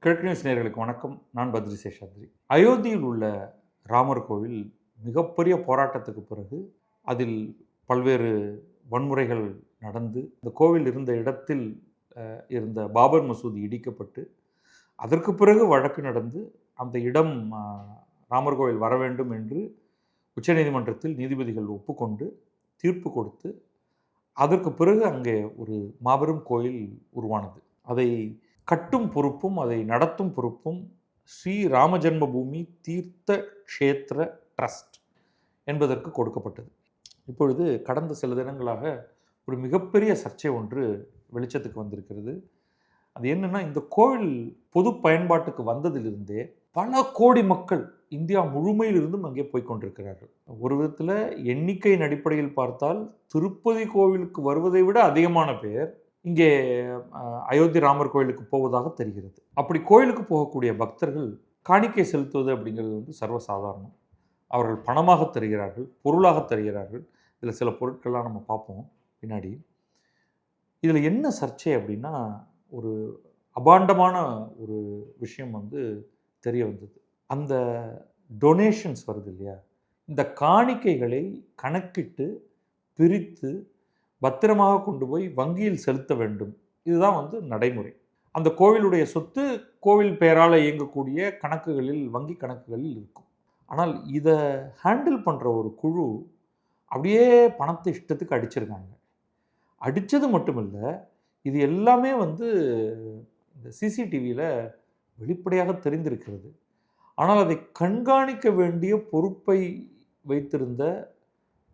கிழக்கு நியூஸ் நேயர்களுக்கு வணக்கம். நான் பத்ரி சேஷாத்ரி. அயோத்தியில் உள்ள ராமர் கோவில் மிகப்பெரிய போராட்டத்துக்கு பிறகு அதில் பல்வேறு வன்முறைகள் நடந்து இந்த கோவில் இருந்த இடத்தில் இருந்த பாபர் மசூதி இடிக்கப்பட்டு அதற்கு பிறகு வழக்கு நடந்து அந்த இடம் ராமர் கோவில் வர வேண்டும் என்று உச்சநீதிமன்றத்தில் நீதிபதிகள் ஒப்புக்கொண்டு தீர்ப்பு கொடுத்து அதற்கு பிறகு அங்கே ஒரு மாபெரும் கோயில் உருவானது. அதை கட்டும் பொறுப்பும் அதை நடத்தும் பொறுப்பும் ஸ்ரீ ராம ஜென்ம பூமி தீர்த்த க்ஷேத்திர ட்ரஸ்ட் என்பதற்கு கொடுக்கப்பட்டது. இப்பொழுது கடந்த சில தினங்களாக ஒரு மிகப்பெரிய சர்ச்சை ஒன்று வெளிச்சத்துக்கு வந்திருக்கிறது. அது என்னன்னா, இந்த கோவில் பொது பயன்பாட்டுக்கு வந்ததிலிருந்தே பல கோடி மக்கள் இந்தியா முழுமையிலிருந்தும் அங்கே போய்கொண்டிருக்கிறார்கள். ஒரு விதத்தில் எண்ணிக்கையின் அடிப்படையில் பார்த்தால் திருப்பதி கோவிலுக்கு வருவதை விட அதிகமான பேர் இங்கே அயோத்தி ராமர் கோயிலுக்கு போவதாக தெரிகிறது. அப்படி கோயிலுக்கு போகக்கூடிய பக்தர்கள் காணிக்கை செலுத்துவது அப்படிங்கிறது சர்வசாதாரணம். அவர்கள் பணமாக தருகிறார்கள், பொருளாக தருகிறார்கள். இதில் சில பொருட்கள்லாம் நம்ம பார்ப்போம் பின்னாடி. இதில் என்ன சர்ச்சை அப்படின்னா, ஒரு அபாண்டமான ஒரு விஷயம் தெரிய வந்தது. அந்த டொனேஷன்ஸ் வருது இல்லையா, இந்த காணிக்கைகளை கணக்கிட்டு பிரித்து பத்திரமாக கொண்டு போய் வங்கியில் செலுத்த வேண்டும். இதுதான் நடைமுறை. அந்த கோவிலுடைய சொத்து கோவில் பெயரால் இயங்கக்கூடிய கணக்குகளில், வங்கி கணக்குகளில் இருக்கும். ஆனால் இதை ஹேண்டில் பண்ணுற ஒரு குழு அப்படியே பணத்தை இஷ்டத்துக்கு அடிச்சிருக்காங்க. அடித்தது மட்டும் இல்லை, இது எல்லாமே இந்த சிசிடிவியில் வெளிப்படையாக தெரிந்திருக்கிறது. ஆனால் அதை கண்காணிக்க வேண்டிய பொறுப்பை வைத்திருந்த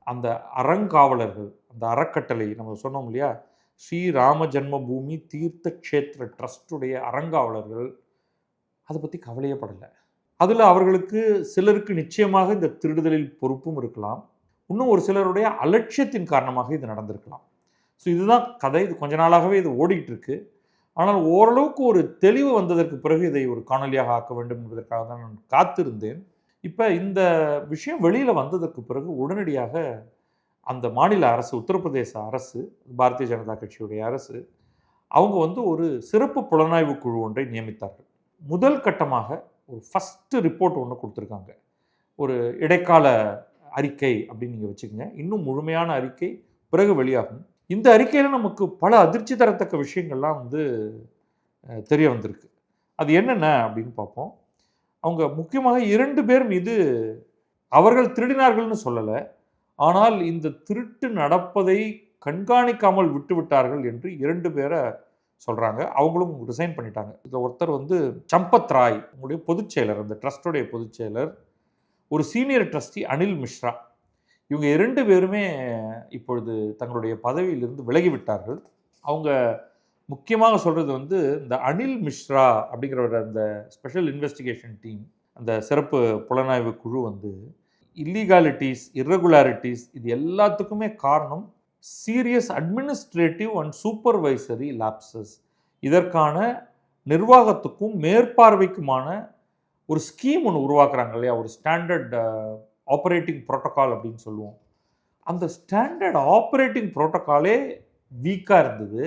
அந்த அறங்காவலர்கள், அந்த அறக்கட்டளை நம்ம சொன்னோம் இல்லையா, ஸ்ரீ ராம ஜென்ம பூமி தீர்த்த க்ஷேத்திர ட்ரஸ்டுடைய அறங்காவலர்கள் அதை பற்றி கவலையே படலை. அதில் அவர்களுக்கு சிலருக்கு நிச்சயமாக இந்த திருடுதலில் பொறுப்பும் இருக்கலாம். இன்னும் ஒரு சிலருடைய அலட்சியத்தின் காரணமாக இது நடந்திருக்கலாம். ஸோ இதுதான் கதை. இது கொஞ்ச நாளாகவே இது ஓடிக்கிட்டு இருக்கு. ஆனால் ஓரளவுக்கு ஒரு தெளிவு வந்ததற்கு பிறகு இதை ஒரு காணொலியாக ஆக்க வேண்டும் என்பதற்காக தான் நான் காத்திருந்தேன். இப்போ இந்த விஷயம் வெளியில் வந்ததற்கு பிறகு உடனடியாக அந்த மாநில அரசு, உத்தரப்பிரதேச அரசு, பாரதிய ஜனதா கட்சியுடைய அரசு, அவங்க ஒரு சிறப்பு புலனாய்வு குழு ஒன்றை நியமித்தார்கள். முதல் கட்டமாக ஒரு ஃபஸ்ட்டு ரிப்போர்ட் ஒன்று கொடுத்துருக்காங்க. ஒரு இடைக்கால அறிக்கை அப்படின்னு நீங்கள் வச்சுக்கோங்க. இன்னும் முழுமையான அறிக்கை பிறகு வெளியாகும். இந்த அறிக்கையில் நமக்கு பல அதிர்ச்சி தரத்தக்க விஷயங்கள்லாம் தெரிய வந்திருக்கு. அது என்னென்ன அப்படின்னு பார்ப்போம். அவங்க முக்கியமாக 2 பேர் மீது அவர்கள் திருடினார்கள்னு சொல்லலை, ஆனால் இந்த திருட்டு நடப்பதை கண்காணிக்காமல் விட்டுவிட்டார்கள் என்று 2 பேரை சொல்கிறாங்க. அவங்களும் ரிசைன் பண்ணிட்டாங்க. இதில் ஒருத்தர் சம்பத் ராய், உங்களுடைய பொதுச் செயலர், அந்த ட்ரஸ்டோடைய பொதுச் செயலர், ஒரு சீனியர் ட்ரஸ்டி அனில் மிஸ்ரா. இவங்க 2 பேருமே இப்பொழுது தங்களுடைய பதவியிலிருந்து விலகிவிட்டார்கள். அவங்க முக்கியமாக சொல்கிறது இந்த அனில் மிஸ்ரா அப்படிங்கிற அந்த ஸ்பெஷல் இன்வெஸ்டிகேஷன் டீம், அந்த சிறப்பு புலனாய்வு குழு இல்லீகாலிட்டிஸ், இர்ரெகுலாரிட்டிஸ் இது எல்லாத்துக்குமே காரணம் சீரியஸ் அட்மினிஸ்ட்ரேட்டிவ் அண்ட் சூப்பர்வைசரி லாப்சஸ். இதற்கான நிர்வாகத்துக்கும் மேற்பார்வைக்குமான ஒரு ஸ்கீம் ஒன்று உருவாக்குறாங்க இல்லையா, ஒரு ஸ்டாண்டர்ட் ஆப்ரேட்டிங் புரோட்டோகால் அப்படின்னு சொல்லுவோம். அந்த ஸ்டாண்டர்ட் ஆப்ரேட்டிங் புரோட்டோகாலே வீக்காக இருந்தது.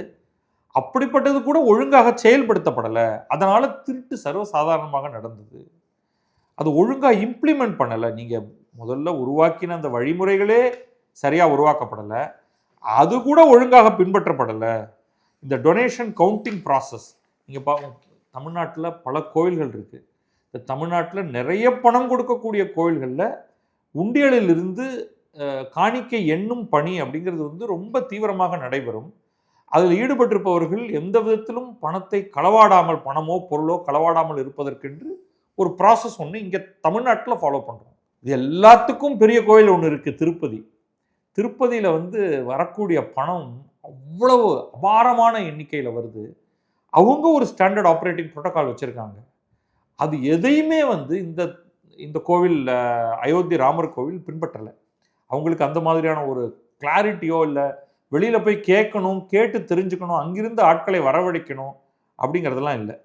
அப்படிப்பட்டது கூட ஒழுங்காக செயல்படுத்தப்படலை. அதனால் திருட்டு சர்வசாதாரணமாக நடந்தது. அது ஒழுங்காக இம்ப்ளிமெண்ட் பண்ணலை. நீங்கள் முதல்ல உருவாக்கின அந்த வழிமுறைகளே சரியாக உருவாக்கப்படலை, அது கூட ஒழுங்காக பின்பற்றப்படலை. இந்த டொனேஷன் கவுண்டிங் ப்ராசஸ் நீங்கள் தமிழ்நாட்டில் பல கோயில்கள் இருக்குது. இந்த தமிழ்நாட்டில் நிறைய பணம் கொடுக்கக்கூடிய கோயில்களில் உண்டியலில் இருந்து காணிக்கை எண்ணும் பணி அப்படிங்கிறது ரொம்ப தீவிரமாக நடைபெறும். அதில் ஈடுபட்டிருப்பவர்கள் எந்த விதத்திலும் பணத்தை களவாடாமல், பணமோ பொருளோ களவாடாமல் இருப்பதற்கென்று ஒரு ப்ராசஸ் ஒன்று இங்கே தமிழ்நாட்டில் ஃபாலோ பண்ணுறோம். இது எல்லாத்துக்கும் பெரிய கோயில் ஒன்று இருக்குது, திருப்பதி. திருப்பதியில் வரக்கூடிய பணம் அவ்வளவு அபாரமான எண்ணிக்கையில் வருது. அவங்க ஒரு ஸ்டாண்டர்ட் ஆப்ரேட்டிங் புரோட்டோகால் வச்சுருக்காங்க. அது எதையுமே இந்த இந்த கோவில், அயோத்தி ராமர் கோவில் பின்பற்றலை. அவங்களுக்கு அந்த மாதிரியான ஒரு கிளாரிட்டியோ இல்லை வெளியில் போய் கேட்கணும், கேட்டு தெரிஞ்சுக்கணும், அங்கிருந்து ஆட்களை வரவழைக்கணும் அப்படிங்கிறதெல்லாம் இல்லை.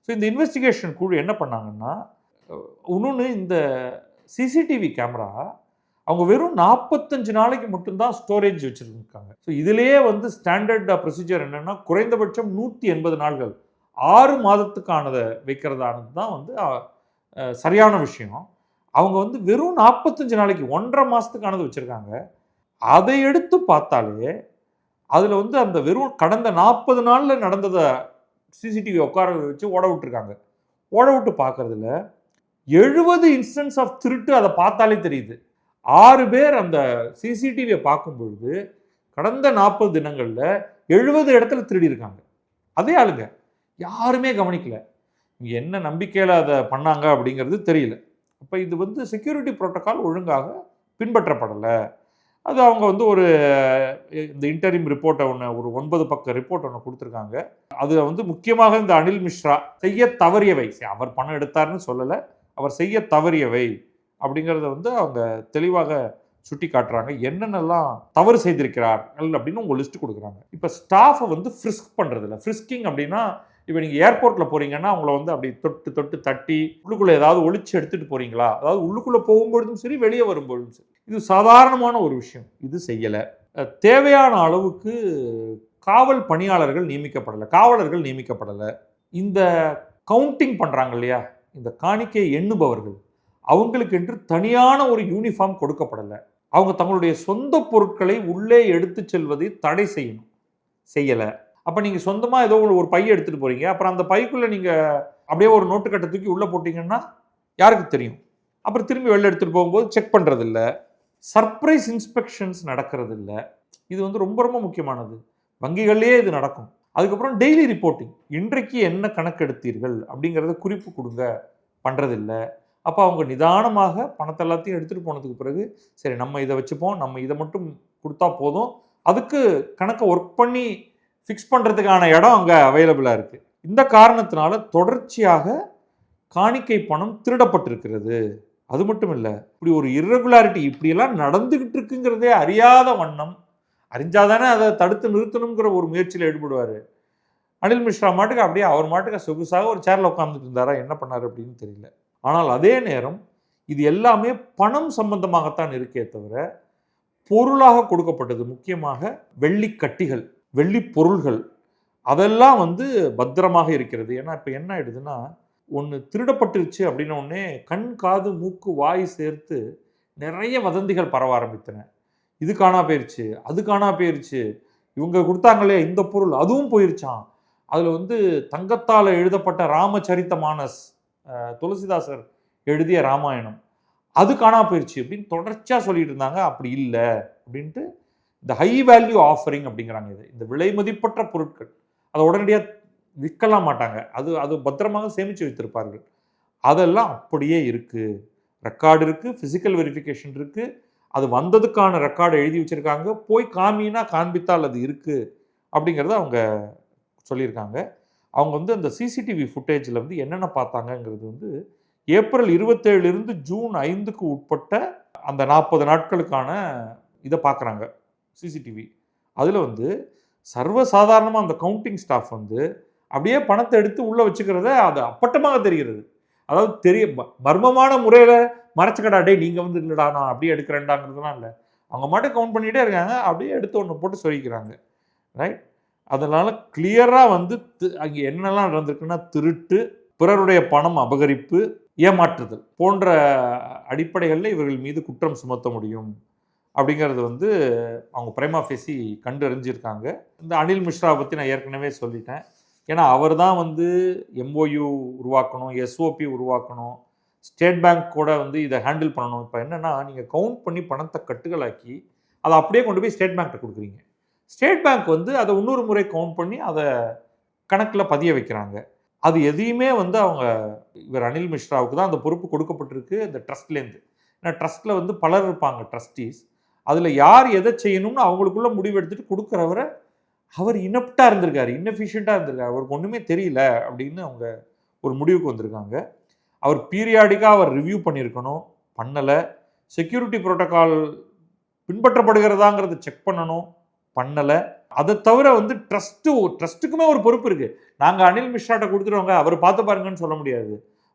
ஸோ இந்த இன்வெஸ்டிகேஷன் குழு என்ன பண்ணாங்கன்னா, இன்னொன்று இந்த சிசிடிவி கேமரா அவங்க வெறும் 45 நாளைக்கு மட்டும்தான் ஸ்டோரேஜ் வச்சுருக்காங்க. ஸோ இதிலேயே ஸ்டாண்டர்ட் ப்ரொசீஜர் என்னென்னா, குறைந்தபட்சம் 180 நாள்கள், 6 மாதத்துக்கானதை வைக்கிறதானது தான் வந்து சரியான விஷயம். அவங்க வந்து வெறும் 45 நாளைக்கு 1.5 மாசத்துக்கானது வச்சிருக்காங்க. அதை எடுத்து பார்த்தாலே, அதுல வந்து அந்த வெறும் கடந்த 40 நாள்ல நடந்தத சிசிடிவி உட்கார வச்சு ஓட விட்டுருக்காங்க. ஓட விட்டு பார்க்கறதுல 70 இன்ஸ்டன்ஸ் ஆஃப் திருட்டு அத பார்த்தாலே தெரியுது. 6 பேர் அந்த சிசிடிவிய பார்க்கும்பொழுது, கடந்த 40 தினங்கள்ல 70 இடத்துல திருடியிருக்காங்க. அதே ஆளுங்க. யாருமே கவனிக்கல. என்ன நம்பிக்கையில அத பண்ணாங்க அப்படிங்கிறது தெரியல. அப்ப இது வந்து செக்யூரிட்டி புரோட்டோகால் ஒழுங்காக பின்பற்றப்படல. அது அவங்க வந்து ஒரு இந்த இன்டரிம் ரிப்போர்ட்ட ஒரு 9 பக்க ரிப்போர்ட் ஒண்ணு குடுத்திருக்காங்க. அதுல வந்து முக்கியமாக இந்த அனில் மிஸ்ரா செய்ய தவறியவை. அவர் பணம் எடுத்தார்ன்னு சொல்லல. அவர் செய்ய தவறியவை அப்படிங்கிறத வந்து அவங்க தெளிவாக சுட்டி காட்டுறாங்க. என்னென்னலாம் தவறு செய்திருக்கிறார்கள் அப்படின்னு உங்க லிஸ்ட் கொடுக்குறாங்க. இப்ப ஸ்டாஃபை வந்து ஃப்ரிஸ்க் பண்றதில்ல. ஃப்ரிஸ்கிங் அப்படின்னா இப்போ நீங்க ஏர்போர்ட்ல போறீங்கன்னா உங்களை வந்து அப்படி தொட்டு தொட்டு தட்டி உள்ளுக்குள்ள ஏதாவது ஒளிச்சு எடுத்துட்டு போறீங்களா, அதாவது உள்ளுக்குள்ள போகும்பொழுதும் சரி வெளியே வரும்பொழுதும் சரி, இது சாதாரணமான ஒரு விஷயம். இது செய்யல. தேவையான அளவுக்கு காவல் பணியாளர்கள் நியமிக்கப்படலை, காவலர்கள் நியமிக்கப்படலை. இந்த கவுண்டிங் பண்றாங்க இல்லையா, இந்த காணிக்கை எண்ணுபவர்கள் அவங்களுக்கு என்று தனியான ஒரு யூனிஃபார்ம் கொடுக்கப்படலை. அவங்க தங்களுடைய சொந்த பொருட்களை உள்ளே எடுத்து செல்வதை தடை செய்யணும், செய்யலை. அப்போ நீங்கள் சொந்தமாக ஏதோ ஒரு பையை எடுத்துகிட்டு போகிறீங்க, அப்புறம் அந்த பைக்குள்ளே நீங்கள் அப்படியே ஒரு நோட்டுக்கட்டை தூக்கி உள்ளே போட்டிங்கன்னா யாருக்கு தெரியும்? அப்புறம் திரும்பி வெளில எடுத்துகிட்டு போகும்போது செக் பண்ணுறதில்ல, சர்ப்ரைஸ் இன்ஸ்பெக்ஷன்ஸ் நடக்கிறது இல்லை. இது வந்து ரொம்ப ரொம்ப முக்கியமானது. வங்கிகள்லேயே இது நடக்கும். அதுக்கப்புறம் டெய்லி ரிப்போர்ட்டிங், இன்றைக்கு என்ன கணக்கு எடுத்தீர்கள் அப்படிங்கிறத குறிப்பு கொடுங்க, பண்ணுறதில்லை. அப்போ அவங்க நிதானமாக பணத்தை எல்லாத்தையும் எடுத்துகிட்டு போனதுக்கு பிறகு சரி நம்ம இதை வச்சுப்போம், நம்ம இதை மட்டும் கொடுத்தா போதும், அதுக்கு கணக்கை ஒர்க் பண்ணி ஃபிக்ஸ் பண்ணுறதுக்கான இடம் அங்கே அவைலபிளாக இருக்குது. இந்த காரணத்தினால தொடர்ச்சியாக காணிக்கை பணம் திருடப்பட்டிருக்கிறது. அது மட்டும் இல்லை, இப்படி ஒரு இர்ரெகுலாரிட்டி இப்படியெல்லாம் நடந்துகிட்டு இருக்குங்கிறதே அறியாத வண்ணம், அறிஞ்சாதானே அதை தடுத்து நிறுத்தணுங்கிற ஒரு முயற்சியில் ஈடுபடுவார். அனில் மிஸ்ரா மாட்டுக்கு அப்படியே அவர் மாட்டுக்கு சொகுசாக ஒரு சேரில் உட்காந்துட்டு இருந்தாரா, என்ன பண்ணார் அப்படின்னு தெரியல. ஆனால் அதே நேரம் இது எல்லாமே பணம் சம்பந்தமாகத்தான் இருக்கே தவிர பொருளாக கொடுக்கப்பட்டது. முக்கியமாக வெள்ளி கட்டிகள், வெள்ளி பொருள்கள் அதெல்லாம் வந்து பத்திரமாக இருக்கிறது. ஏன்னா இப்போ என்ன ஆயிடுதுன்னா, ஒன்று திருடப்பட்டுருச்சு அப்படின்ன உடனே கண் காது மூக்கு வாய் சேர்த்து நிறைய வதந்திகள் பரவ ஆரம்பித்தன. இது காணா போயிருச்சு, அது காணா போயிருச்சு, இவங்க கொடுத்தாங்களே இந்த பொருள் அதுவும் போயிருச்சான். அதில் வந்து தங்கத்தால் எழுதப்பட்ட ராமச்சரித்த மானஸ், துளசிதாசர் எழுதிய ராமாயணம், அது காணா போயிருச்சு அப்படின்னு தொடர்ச்சியாக சொல்லிட்டு இருந்தாங்க. அப்படி இல்லை அப்படின்ட்டு இந்த ஹை வேல்யூ ஆஃபரிங் அப்படிங்கிறாங்க. இது இந்த விலை மதிப்பற்ற பொருட்கள் அதை உடனடியாக விற்கலாம் மாட்டாங்க, அது அது பத்திரமாக சேமித்து வைத்திருப்பார்கள். அதெல்லாம் அப்படியே இருக்குது, ரெக்கார்டு இருக்குது, ஃபிசிக்கல் வெரிஃபிகேஷன் இருக்குது, அது வந்ததுக்கான ரெக்கார்டை எழுதி வச்சுருக்காங்க, போய் காமினா காண்பித்தால் அது இருக்குது அப்படிங்கிறத அவங்க சொல்லியிருக்காங்க. அவங்க வந்து அந்த சிசிடிவி ஃபுட்டேஜில் வந்து என்னென்ன பார்த்தாங்கங்கிறது வந்து ஏப்ரல் 27 ஜூன் 5 உட்பட்ட அந்த 40 நாட்களுக்கான இதை பார்க்குறாங்க சிசிடிவி. அதில் வந்து சர்வசாதாரணமாக அந்த கவுண்டிங் ஸ்டாஃப் வந்து அப்படியே பணத்தை எடுத்து உள்ளே வச்சுக்கிறத அது அப்பட்டமாக தெரிகிறது. அதாவது மர்மமான முறையில் மறைச்சக்கடா, டே நீங்கள் வந்து இல்லைடா நான் அப்படியே எடுக்கிறேன்டாங்கிறதுலாம் இல்லை, அவங்க மட்டும் கவுண்ட் பண்ணிகிட்டே இருக்காங்க, அப்படியே எடுத்து ஒன்று போட்டு சொல்லிக்கிறாங்க. ரைட். அதனால் கிளியராக வந்து அங்கே என்னெல்லாம் நடந்திருக்குன்னா, திருட்டு, பிறருடைய பணம் அபகரிப்பு, ஏமாற்றுதல் போன்ற அடிப்படைகளில் இவர்கள் மீது குற்றம் சுமத்த முடியும் அப்படிங்கிறது வந்து அவங்க பிரைமா ஃபேசி கண்டறிஞ்சிருக்காங்க. இந்த அனில் மிஸ்ராவை பற்றி நான் ஏற்கனவே சொல்லிட்டேன். ஏன்னா அவர் தான் வந்து எம்ஓயு உருவாக்கணும், எஸ்ஓபி உருவாக்கணும், ஸ்டேட் பேங்க் கூட வந்து இதை ஹேண்டில் பண்ணணும். இப்போ என்னென்னா, நீங்கள் கவுண்ட் பண்ணி பணத்தை கட்டுகளாக்கி அதை அப்படியே கொண்டு போய் ஸ்டேட் பேங்க்கிட்ட கொடுக்குறீங்க. ஸ்டேட் பேங்க் வந்து அதை இன்னொரு முறை கவுண்ட் பண்ணி அதை கணக்கில் பதிய வைக்கிறாங்க. அது எதையுமே வந்து அவங்க இவர் அனில் மிஸ்ராவுக்கு தான் அந்த பொறுப்பு கொடுக்கப்பட்டிருக்கு இந்த ட்ரஸ்ட்லேருந்து. ஏன்னா ட்ரஸ்ட்டில் வந்து பலர் இருப்பாங்க ட்ரஸ்டீஸ். அதில் யார் எதை செய்யணும்னு அவங்களுக்குள்ள முடிவு எடுத்துகிட்டு கொடுக்குறவரை அவர் இனப்டாக இருந்திருக்காரு, இன்னெஃபிஷியண்ட்டாக இருந்திருக்காரு, அவருக்கு ஒன்றுமே தெரியல அப்படின்னு அவங்க ஒரு முடிவுக்கு வந்திருக்காங்க. அவர் பீரியாடிக்காக அவர் ரிவ்யூ பண்ணியிருக்கணும், பண்ணலை. செக்யூரிட்டி புரோட்டோகால் பின்பற்றப்படுகிறதாங்கிறத செக் பண்ணணும், பண்ணலை. அதை தவிர வந்து ட்ரஸ்ட்டுக்குமே ஒரு பொறுப்பு இருக்குது. நாங்கள் அனில் மிஸ்ராட்ட கொடுத்துருவாங்க, அவர் பார்த்து பாருங்கன்னு சொல்ல முடியாது.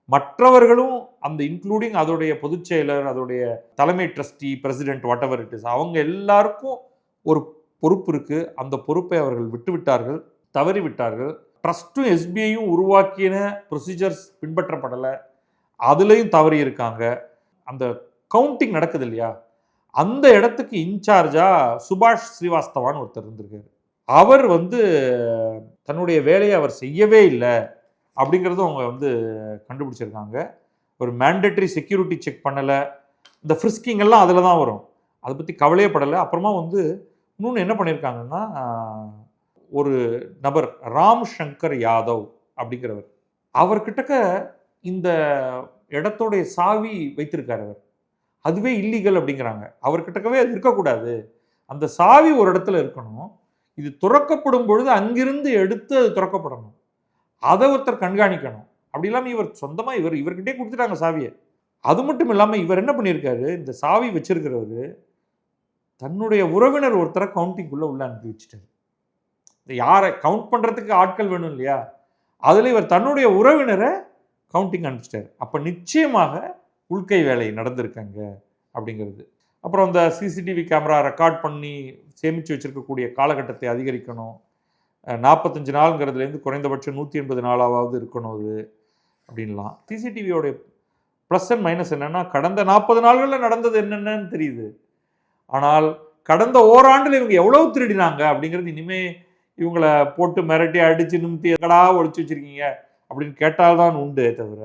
மற்றவர்களும் அந்த இன்க்ளூடிங் அதோடைய பொதுச் செயலர், அதோடைய தலைமை trustee, president, what ever it is, அவங்க எல்லாருக்கும் ஒரு பொறுப்பு இருக்குது. அந்த பொறுப்பை அவர்கள் விட்டுவிட்டார்கள், தவறி விட்டார்கள். ட்ரஸ்ட்டும் எஸ்பிஐயும் உருவாக்கின ப்ரொசீஜர்ஸ் பின்பற்றப்படலை, அதுலேயும் தவறி இருக்காங்க. அந்த கவுண்டிங் நடக்குது இல்லையா, அந்த இடத்துக்கு இன்சார்ஜாக சுபாஷ் ஸ்ரீவாஸ்தவான்னு ஒருத்தர் இருந்திருக்காரு. அவர் தன்னுடைய வேலையை அவர் செய்யவே இல்லை அப்படிங்கிறது அவங்க கண்டுபிடிச்சிருக்காங்க. ஒரு மேண்டேட்டரி செக்யூரிட்டி செக் பண்ணலை, இந்த ஃப்ரிஸ்கிங் எல்லாம் அதில் தான் வரும், அதை பற்றி கவலையே படலை. அப்புறமா இன்னொன்று என்ன பண்ணியிருக்காங்கன்னா, ஒரு நபர் ராம் சங்கர் யாதவ் அப்படிங்கிறவர், அவர்கிட்டக்க இந்த இடத்தோடைய சாவி வைத்திருக்கார் அவர். அதுவே இல்லீகல் அப்படிங்கிறாங்க. அவர்கிட்டக்கவே அது இருக்கக்கூடாது, அந்த சாவி ஒரு இடத்துல இருக்கணும், இது துறக்கப்படும் பொழுது அங்கிருந்து எடுத்து அது துறக்கப்படணும், அதை ஒருத்தர் கண்காணிக்கணும். அப்படி இல்லாமல் இவர் சொந்தமாக இவர்கிட்டே கொடுத்துட்டாங்க சாவியை. அது மட்டும் இல்லாமல் இவர் என்ன பண்ணியிருக்காரு, இந்த சாவி வச்சிருக்கிறவர் தன்னுடைய உறவினர் ஒருத்தரை கவுண்டிங்குள்ளே உள்ள அனுப்பி வச்சுட்டார். யாரை கவுண்ட் பண்ணுறதுக்கு ஆட்கள் வேணும் இல்லையா, அதில் இவர் தன்னுடைய உறவினரை கவுண்டிங் அனுப்பிச்சிட்டார். அப்போ நிச்சயமாக உள்கை வேலை நடந்திருக்காங்க அப்படிங்கிறது. அப்புறம் அந்த சிசிடிவி கேமரா ரெக்கார்ட் பண்ணி சேமித்து வச்சுருக்கக்கூடிய காலகட்டத்தை அதிகரிக்கணும். 45 நாளுங்கிறதுலேருந்து குறைந்தபட்சம் 180 நாளாவது இருக்கணும் அது அப்படின்லாம். சிசிடிவியோடைய ப்ளஸ் அண்ட் மைனஸ் என்னென்னா, கடந்த 40 நாள்களில் நடந்தது என்னென்னு தெரியுது, ஆனால் கடந்த ஓராண்டில் இவங்க எவ்வளவு திருடினாங்க அப்படிங்கிறது இனிமேல் இவங்களை போட்டு மிரட்டி அடித்து நிமித்தி எங்கடா ஒழிச்சு வச்சுருக்கீங்க அப்படின்னு கேட்டால்தான் உண்டு தவிர,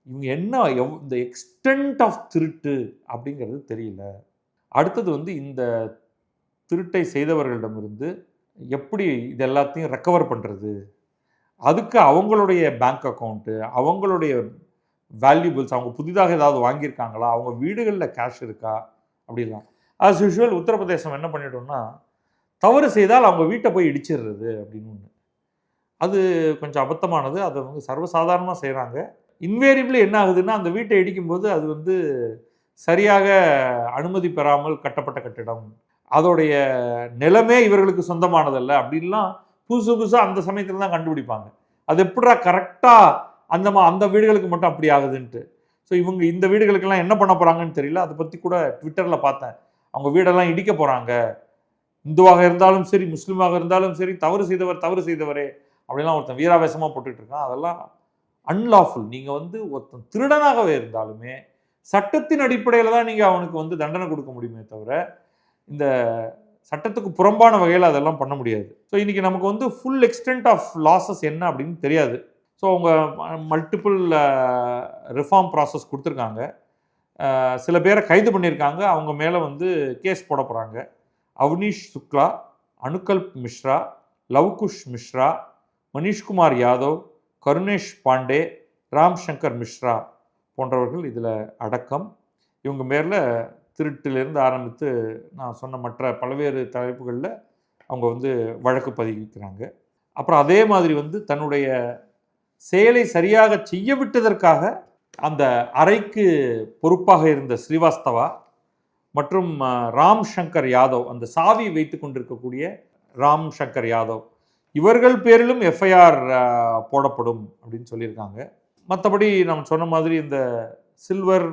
இவங்க என்ன இந்த எக்ஸ்டென்ட் ஆஃப் திருட்டு அப்படிங்கிறது தெரியல. அடுத்தது இந்த திருட்டை செய்தவர்களிடமிருந்து எப்படி இது எல்லாத்தையும் ரெக்கவர் பண்ணுறது, அதுக்கு அவங்களுடைய பேங்க் அக்கௌண்ட்டு, அவங்களுடைய வேல்யூபிள்ஸ், அவங்க புதிதாக ஏதாவது வாங்கியிருக்காங்களா, அவங்க வீடுகளில் கேஷ் இருக்கா அப்படிலாம். ஆஸ் யூஷுவல் உத்தரப்பிரதேசம் என்ன பண்ணிட்டோம்னா, தவறு செய்தால் அவங்க வீட்டை போய் இடிச்சிடுறது அப்படின்னு ஒன்று. அது கொஞ்சம் அபத்தமானது. அதை சர்வசாதாரணமாக செய்கிறாங்க. இன்வேரியபிளி என்ன ஆகுதுன்னா, அந்த வீட்டை இடிக்கும்போது அது சரியாக அனுமதி பெறாமல் கட்டப்பட்ட கட்டிடம், அதோடைய நிலமே இவர்களுக்கு சொந்தமானதல்ல அப்படின்லாம் புதுசு புதுசாக அந்த சமயத்தில் தான் கண்டுபிடிப்பாங்க. அது எப்படா கரெக்டாக அந்த வீடுகளுக்கு மட்டும் அப்படி ஆகுதுன்ட்டு. ஸோ இவங்க இந்த வீடுகளுக்கெல்லாம் என்ன பண்ண போகிறாங்கன்னு தெரியல. அதை பற்றி கூட ட்விட்டரில் பார்த்தேன். அவங்க வீடெல்லாம் இடிக்க போகிறாங்க, இந்துவாக இருந்தாலும் சரி முஸ்லீமாக இருந்தாலும் சரி, தவறு செய்தவரே அப்படிலாம் ஒருத்தன் வீராவேசமாக போட்டுட்டு இருக்கான். அதெல்லாம் அன்லாஃபுல். நீங்கள் ஒருத்தன் திருடனாகவே இருந்தாலுமே சட்டத்தின் அடிப்படையில் தான் நீங்கள் அவனுக்கு தண்டனை கொடுக்க முடியுமே தவிர, இந்த சட்டத்துக்கு புறம்பான வகையில் அதெல்லாம் பண்ண முடியாது. ஸோ இன்றைக்கி நமக்கு ஃபுல் எக்ஸ்டென்ட் ஆஃப் லாஸஸ் என்ன அப்படின்னு தெரியாது. ஸோ அவங்க மல்டிபிள் ரிஃபார்ம் ப்ராசஸ் கொடுத்துருக்காங்க. சில பேரை கைது பண்ணியிருக்காங்க. அவங்க மேலே கேஸ் போட போகிறாங்க. அவனீஷ் சுக்லா, அனுகல்ப் மிஸ்ரா, லவ்குஷ் மிஸ்ரா, மனிஷ்குமார் யாதவ், கருணேஷ் பாண்டே, ராம் சங்கர் மிஸ்ரா போன்றவர்கள் இதில் அடக்கம். இவங்க மேலே திருட்டிலிருந்து ஆரம்பித்து நான் சொன்ன மற்ற பல்வேறு தலைப்புகளில் அவங்க வழக்கு பதிவிக்கிறாங்க. அப்புறம் அதே மாதிரி தன்னுடைய செயலை சரியாக செய்ய விட்டதற்காக அந்த அறைக்கு பொறுப்பாக இருந்த ஸ்ரீவாஸ்தவா மற்றும் ராம் சங்கர் யாதவ், அந்த சாவி வைத்து கொண்டிருக்கக்கூடிய ராம் சங்கர் யாதவ், இவர்கள் பேரிலும் எஃப்ஐஆர் போடப்படும் அப்படின்னு சொல்லியிருக்காங்க. மற்றபடி நம்ம சொன்ன மாதிரி இந்த சில்வர்,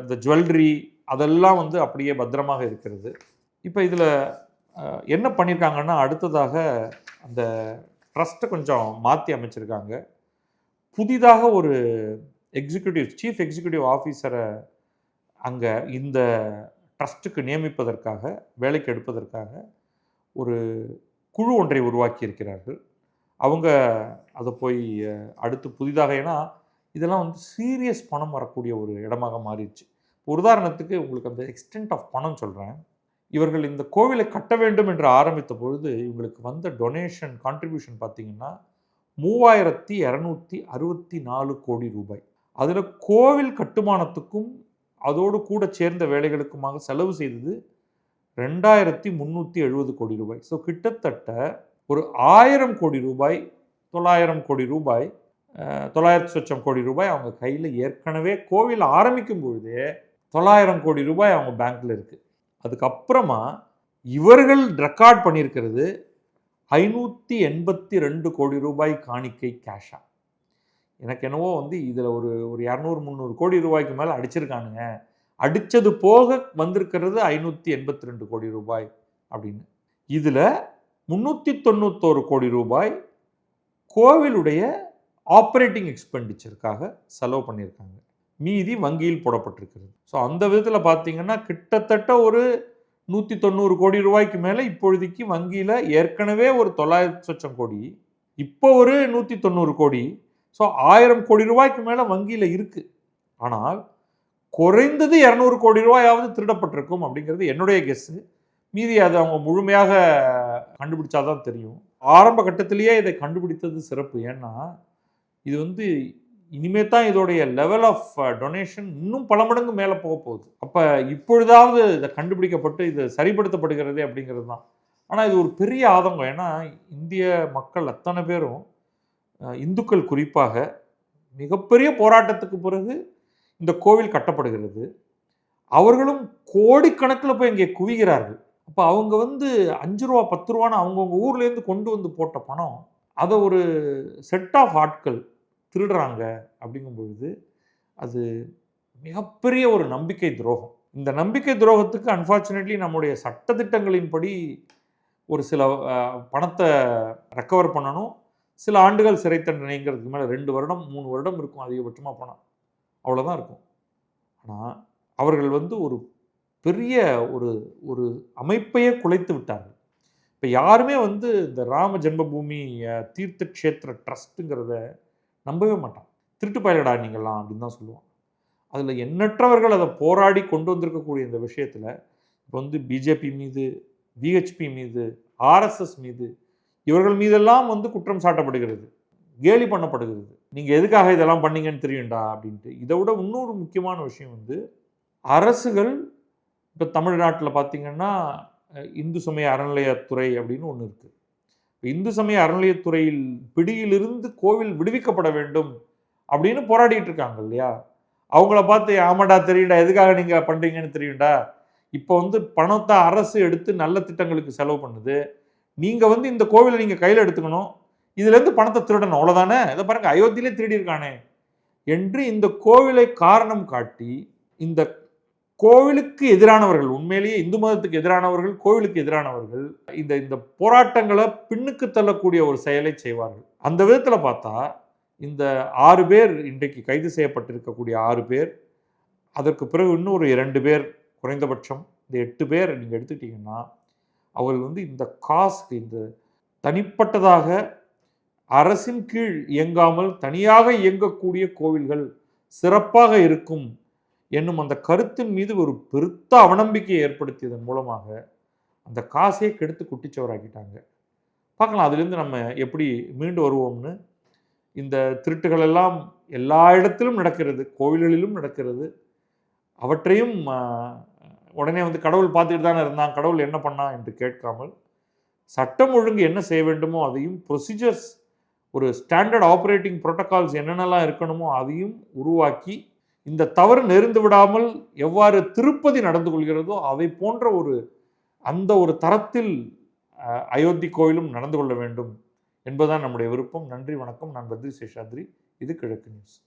இந்த ஜுவல்லரி அதெல்லாம் அப்படியே பத்திரமாக இருக்கிறது. இப்போ இதில் என்ன பண்ணியிருக்காங்கன்னா, அடுத்ததாக அந்த ட்ரஸ்ட்டை கொஞ்சம் மாற்றி அமைச்சிருக்காங்க. புதிதாக ஒரு சீஃப் எக்ஸிக்யூட்டிவ் ஆஃபீஸரை அங்கே இந்த ட்ரஸ்ட்டுக்கு நியமிப்பதற்காக, வேலைக்கு எடுப்பதற்காக ஒரு குழு ஒன்றை உருவாக்கி இருக்கிறார்கள். அவங்க அதை போய் அடுத்து புதிதாக, ஏன்னா இதெல்லாம் சீரியஸ் பணம் வரக்கூடிய ஒரு இடமாக மாறிடுச்சு. ஒரு உதாரணத்துக்கு உங்களுக்கு அந்த எக்ஸ்டென்ட் ஆஃப் பணம் சொல்கிறேன். இவர்கள் இந்த கோவிலை கட்ட வேண்டும் என்று ஆரம்பித்த பொழுது இவங்களுக்கு வந்த டொனேஷன் கான்ட்ரிபியூஷன் பார்த்திங்கன்னா 3264 கோடி ரூபாய். அதில் கோவில் கட்டுமானத்துக்கும் அதோடு கூட சேர்ந்த வேலைகளுக்குமாக செலவு செய்தது 2370 கோடி ரூபாய். ஸோ கிட்டத்தட்ட ஒரு 1000 கோடி ரூபாய், 900 கோடி ரூபாய், 900 சொச்சம் கோடி ரூபாய் அவங்க கையில் ஏற்கனவே கோவில் ஆரம்பிக்கும் பொழுதே 900 கோடி ரூபாய் அவங்க பேங்க்கில் இருக்குது. அதுக்கப்புறமா இவர்கள் ரெக்கார்ட் பண்ணியிருக்கிறது 582 கோடி ரூபாய் காணிக்கை கேஷா. எனக்கு என்னவோ இதில் ஒரு 200-300 கோடி ரூபாய்க்கு மேலே அடிச்சிருக்கானுங்க. அடித்தது போக வந்திருக்கிறது 582 கோடி ரூபாய் அப்படின்னு. இதில் 391 கோடி ரூபாய் கோவிலுடைய ஆப்ரேட்டிங் எக்ஸ்பெண்டிச்சருக்காக செலவு பண்ணியிருக்காங்க. மீதி வங்கியில் போடப்பட்டிருக்கிறது. ஸோ அந்த விதத்தில் பார்த்தீங்கன்னா கிட்டத்தட்ட ஒரு 190 கோடி ரூபாய்க்கு மேலே இப்பொழுதைக்கு வங்கியில் ஏற்கனவே ஒரு 900 கோடி, இப்போ ஒரு 190 கோடி. ஸோ 1000 கோடி ரூபாய்க்கு மேலே வங்கியில் இருக்குது. ஆனால் குறைந்தது 200 கோடி ரூபாயாவது திருடப்பட்டிருக்கும் அப்படிங்கிறது என்னுடைய கெஸ்ஸு. மீதி அதை அவங்க முழுமையாக கண்டுபிடிச்சாதான் தெரியும். ஆரம்ப கட்டத்திலேயே இதை கண்டுபிடித்தது சிறப்பு. ஏன்னா இது வந்து இனிமே தான் இதோடைய லெவல் ஆஃப் டொனேஷன் இன்னும் பல மடங்கு மேலே போக போகுது. அப்போ இப்பொழுதாவது இதை கண்டுபிடிக்கப்பட்டு இது சரிப்படுத்தப்படுகிறது அப்படிங்கிறது தான். ஆனால் இது ஒரு பெரிய ஆதங்கம். ஏன்னா இந்திய மக்கள் அத்தனை பேரும், இந்துக்கள் குறிப்பாக, மிகப்பெரிய போராட்டத்துக்கு பிறகு இந்த கோவில் கட்டப்படுகிறது. அவர்களும் கோடிக்கணக்கில் போய் இங்கே குவிகிறார்கள். அப்போ அவங்க வந்து 5 ரூபா 10 ரூபான்னு அவங்கவுங்க ஊர்லேருந்து கொண்டு வந்து போட்ட பணம், அதை ஒரு செட் ஆஃப் ஆட்கள் திருடுறாங்க அப்படிங்கும்பொழுது அது மிகப்பெரிய ஒரு நம்பிக்கை துரோகம். இந்த நம்பிக்கை துரோகத்துக்கு அன்ஃபார்ச்சுனேட்லி நம்முடைய சட்டத்திட்டங்களின்படி ஒரு சில பணத்தை ரெக்கவர் பண்ணணும். சில ஆண்டுகள் சிறை தண்டனைங்கிறதுக்கு மேலே 2 வருடம் 3 வருடம் இருக்கும் அதிகபட்சமாக பணம், அவ்வளோதான் இருக்கும். ஆனால் அவர்கள் வந்து ஒரு பெரிய ஒரு ஒரு அமைப்பையே குலைத்து விட்டார்கள். இப்போ யாருமே வந்து இந்த ராம ஜென்மபூமி தீர்த்த க்ஷேத்திர ட்ரஸ்ட்டுங்கிறத நம்பவே மாட்டான். திருட்டு பயலடா நீங்கள்லாம் அப்படின்னு தான் சொல்லுவான். அதில் எண்ணற்றவர்கள் அதை போராடி கொண்டு வந்திருக்கக்கூடிய இந்த விஷயத்தில் இப்போ வந்து பிஜேபி மீது, விஹெச்பி மீது, ஆர்எஸ்எஸ் மீது, இவர்கள் மீதெல்லாம் வந்து குற்றம் சாட்டப்படுகிறது, கேலி பண்ணப்படுகிறது. நீங்கள் எதுக்காக இதெல்லாம் பண்ணீங்கன்னு தெரியும்டா அப்படின்ட்டு. இதை விட இன்னொரு முக்கியமான விஷயம் வந்து அரசுகள், இப்போ தமிழ்நாட்டில் பார்த்தீங்கன்னா இந்து சமய அறநிலையத்துறை அப்படின்னு ஒன்று இருக்குது. இந்து சமய அறநிலையத்துறையில் பிடியிலிருந்து கோவில் விடுவிக்கப்பட வேண்டும் அப்படின்னு போராடிட்டு இருக்காங்க இல்லையா? அவங்கள பார்த்து ஆமாடா தெரியும்டா, எதுக்காக நீங்கள் பண்ணுறீங்கன்னு தெரியும்டா, இப்போ வந்து பணத்தை அரசு எடுத்து நல்ல திட்டங்களுக்கு செலவு பண்ணுது, நீங்கள் வந்து இந்த கோவிலை நீங்கள் கையில் எடுத்துக்கணும், இதுலேருந்து பணத்தை திருடணும், அவ்வளோதானே, இதை பாருங்க அயோத்தியிலே திருடி இருக்கானே என்று இந்த கோவிலை காரணம் காட்டி இந்த கோவிலுக்கு எதிரானவர்கள், உண்மையிலேயே இந்து மதத்துக்கு எதிரானவர்கள், கோவிலுக்கு எதிரானவர்கள் இந்த இந்த போராட்டங்களை பின்னுக்கு தள்ளக்கூடிய ஒரு செயலை செய்வார்கள். அந்த விதத்தில் பார்த்தா இந்த 6 பேர் இன்றைக்கு கைது செய்யப்பட்டிருக்கக்கூடிய 6 பேர், அதற்கு பிறகு இன்னும் ஒரு 2 பேர் குறைந்தபட்சம், இந்த 8 பேர் நீங்கள் எடுத்துக்கிட்டிங்கன்னா அவர்கள் வந்து இந்த காஸ்ட், இந்த தனிப்பட்டதாக அரசின் கீழ் இயங்காமல் தனியாக இயங்கக்கூடிய கோவில்கள் சிறப்பாக இருக்கும் என்னும் அந்த கருத்தின் மீது ஒரு பெருத்த அவநம்பிக்கையை ஏற்படுத்தியதன் மூலமாக அந்த காசையே கெடுத்து குட்டிச்சவராக்கிட்டாங்க. பார்க்கலாம் அதுலேருந்து நம்ம எப்படி மீண்டு வருவோம்னு. இந்த திருட்டுகள் எல்லாம் எல்லா இடத்திலும் நடக்கிறது, கோவில்களிலும் நடக்கிறது. அவற்றையும் உடனே வந்து கடவுள் பார்த்துட்டு தானே இருந்தான், கடவுள் என்ன பண்ணா என்று கேட்காமல், சட்டம் ஒழுங்கு என்ன செய்ய வேண்டுமோ அதையும், ப்ரொசீஜர்ஸ், ஒரு ஸ்டாண்டர்ட் ஆப்ரேட்டிங் ப்ரோட்டோகால்ஸ் என்னென்னலாம் இருக்கணுமோ அதையும் உருவாக்கி, இந்த தவறு நெருந்து விடாமல் எவ்வாறு திருப்பதி நடந்து கொள்கிறதோ அதை போன்ற அந்த ஒரு தரத்தில் அயோத்தி கோவிலும் நடந்து கொள்ள வேண்டும் என்பதுதான் நம்முடைய விருப்பம். நன்றி, வணக்கம். நான் பத்ரி சேஷாத்ரி. இது கிழக்கு நியூஸ்.